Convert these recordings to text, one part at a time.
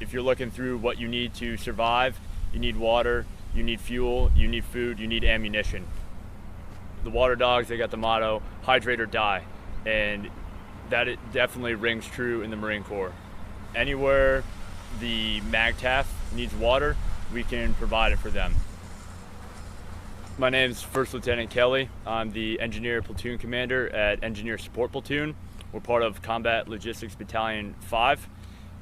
if you're looking through what you need to survive, you need water, you need fuel, you need food, you need ammunition. The water dogs, they got the motto, hydrate or die. And that it definitely rings true in the Marine Corps. Anywhere the MAGTF needs water, we can provide it for them. My name is First Lieutenant Kelly. I'm the Engineer Platoon Commander at Engineer Support Platoon. We're part of Combat Logistics Battalion 5,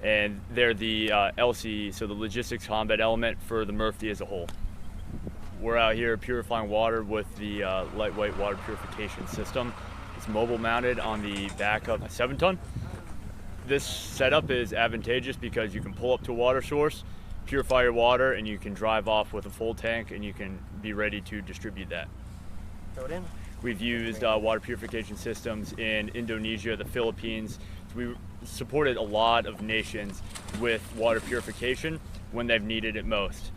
and they're the LCE, so the Logistics Combat Element for the MRFD as a whole. We're out here purifying water with the Lightweight Water Purification System. It's mobile mounted on the back of a 7-ton. This setup is advantageous because you can pull up to a water source, purify your water, and you can drive off with a full tank and you can be ready to distribute that. Throw it in. We've used water purification systems in Indonesia, the Philippines. We supported a lot of nations with water purification when they've needed it most.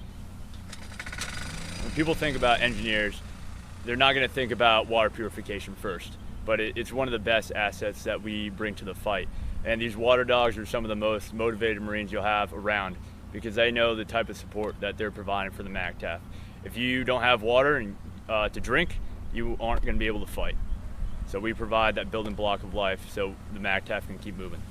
When people think about engineers, they're not going to think about water purification first, but it's one of the best assets that we bring to the fight. And these water dogs are some of the most motivated Marines you'll have around, because they know the type of support that they're providing for the MAGTF. If you don't have water to drink, you aren't going to be able to fight. So we provide that building block of life so the MAGTF can keep moving.